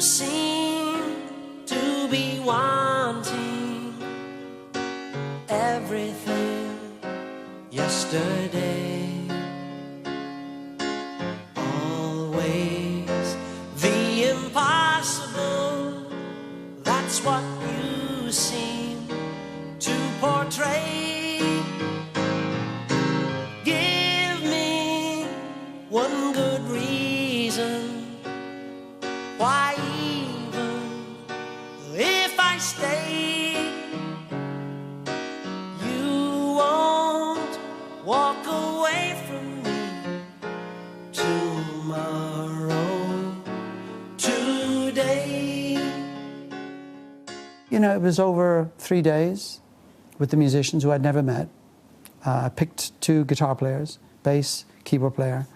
You seem to be wanting everything yesterday. Always the impossible, that's what you seem to portray. Give me one good reason why, even if I stay, you won't walk away from me tomorrow, today. You know, it was over 3 days with the musicians who I'd never met. I picked 2 guitar players, bass, keyboard player,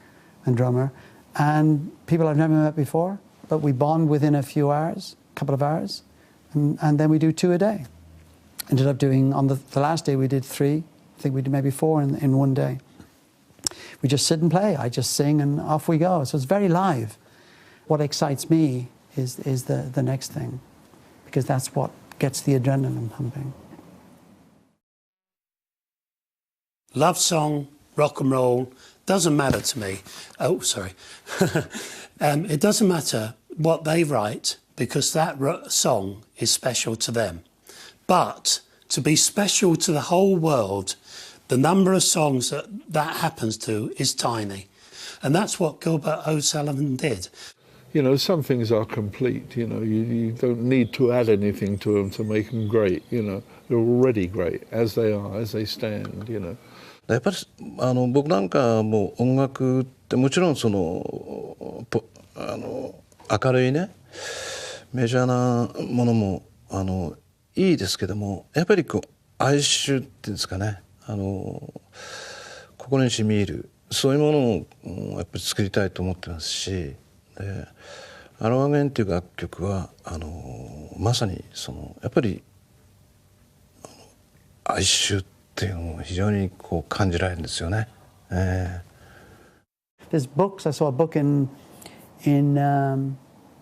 and drummer, and people I've never met before. But we bond within a few hours, a couple of hours, and then we do 2 a day. Ended up doing, on the last day we did 3, I think we did maybe 4 in one day. We just sit and play, I just sing and off we go. So it's very live. What excites me is the next thing, because that's what gets the adrenaline pumping. Love song, rock and roll, doesn't matter to me. Oh, sorry. It doesn't matter what they write, because that song is special to them. But to be special to the whole world, the number of songs that happens to is tiny. And that's what Gilbert O'Sullivan did. You know, some things are complete, you know, you don't need to add anything to them to make them great, you know. They're already great, as they are, as they stand, you know. やっぱり僕なんかもう音楽ってもちろんその明るいねメジャーなものもいいですけども、やっぱりこう哀愁っていうんですかね、心に染み入るそういうものをやっぱり作りたいと思ってますし、でアロアゲンっていう楽曲はまさにそのやっぱり哀愁っていうのを非常にこう感じられるんですよね。There's books. I saw a book in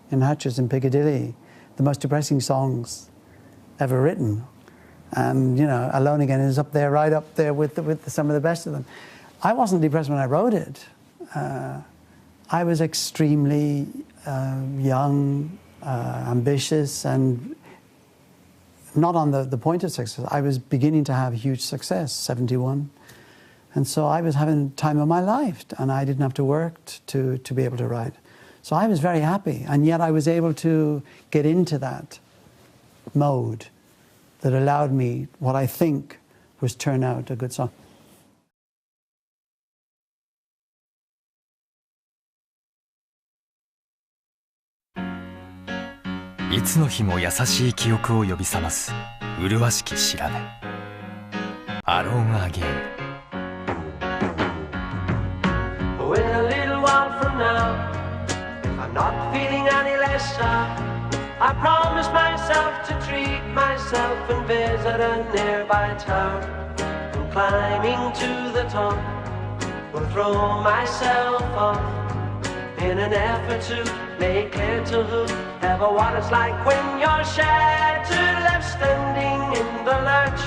Hatches in Piccadilly, the most depressing songs ever written, and you know, Alone Again is up there, right up there with some of the best of them. I wasn't depressed when I wrote it. I was extremely young, ambitious, and not on the point of success. I was beginning to have huge success, 71. And so I was having the time of my life, and I didn't have to work to be able to write. So I was very happy, and yet I was able to get into that mode that allowed me what I think was turn out a good song. いつの日も優しい記憶を呼び覚ます麗しき調べ Alone Again. When a little while from now I'm not feeling any less sad, I promise myself to treat myself and visit a nearby tower, and climbing to the top will throw myself off in an effort to make clear to whoever what it's like when you're shattered, left standing in the lurch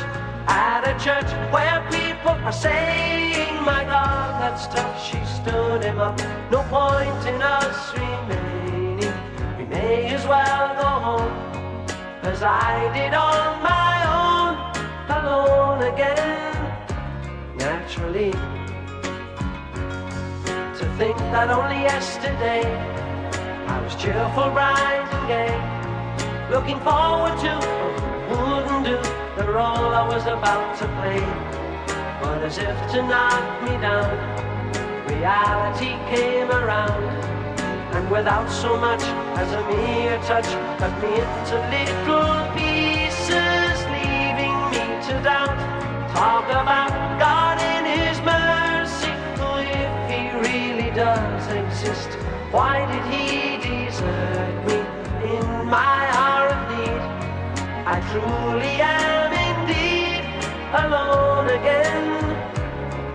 at a church where people are saying, my God, that's tough, she stood him up. No point in us remaining, we may as well go home, as I did on my own, alone again, naturally. To think that only yesterday I was cheerful, bright and gay, looking forward to what wouldn't do the role I was about to play. But as if to knock me down, reality came around, and without so much as a mere touch, cut me into little pieces, leaving me to doubt. Talk about God in His mercy, who if He really does exist, why did He desert me in my hour of need? I truly am indeed alone again,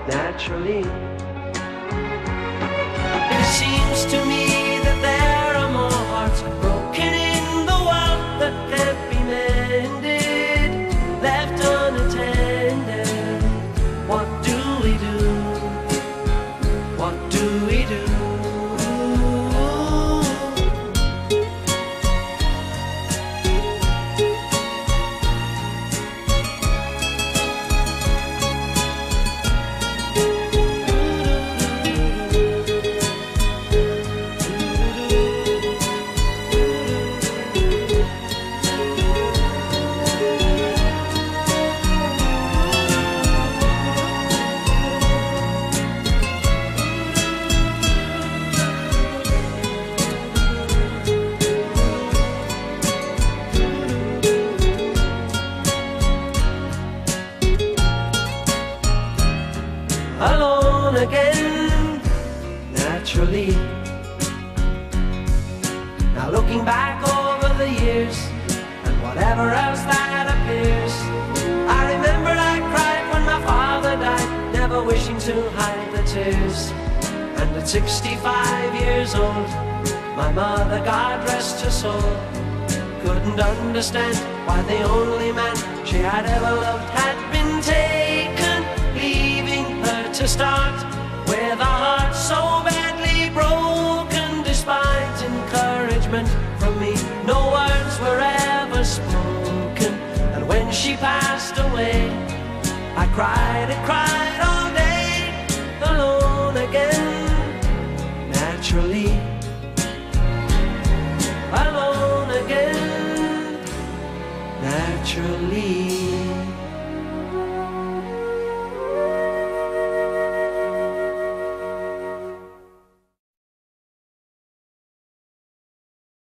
naturally. It seems to me that there are more hearts broken Now looking back over the years and whatever else that appears, I remember I cried when my father died, never wishing to hide the tears. And at 65 years old, my mother, God rest her soul, couldn't understand why the only man she had ever loved had been taken, leaving her to start with a heart so badly broken. Despite encouragement from me, no words were ever spoken. And when she passed away, I cried and cried all day, alone again, naturally, alone again, naturally.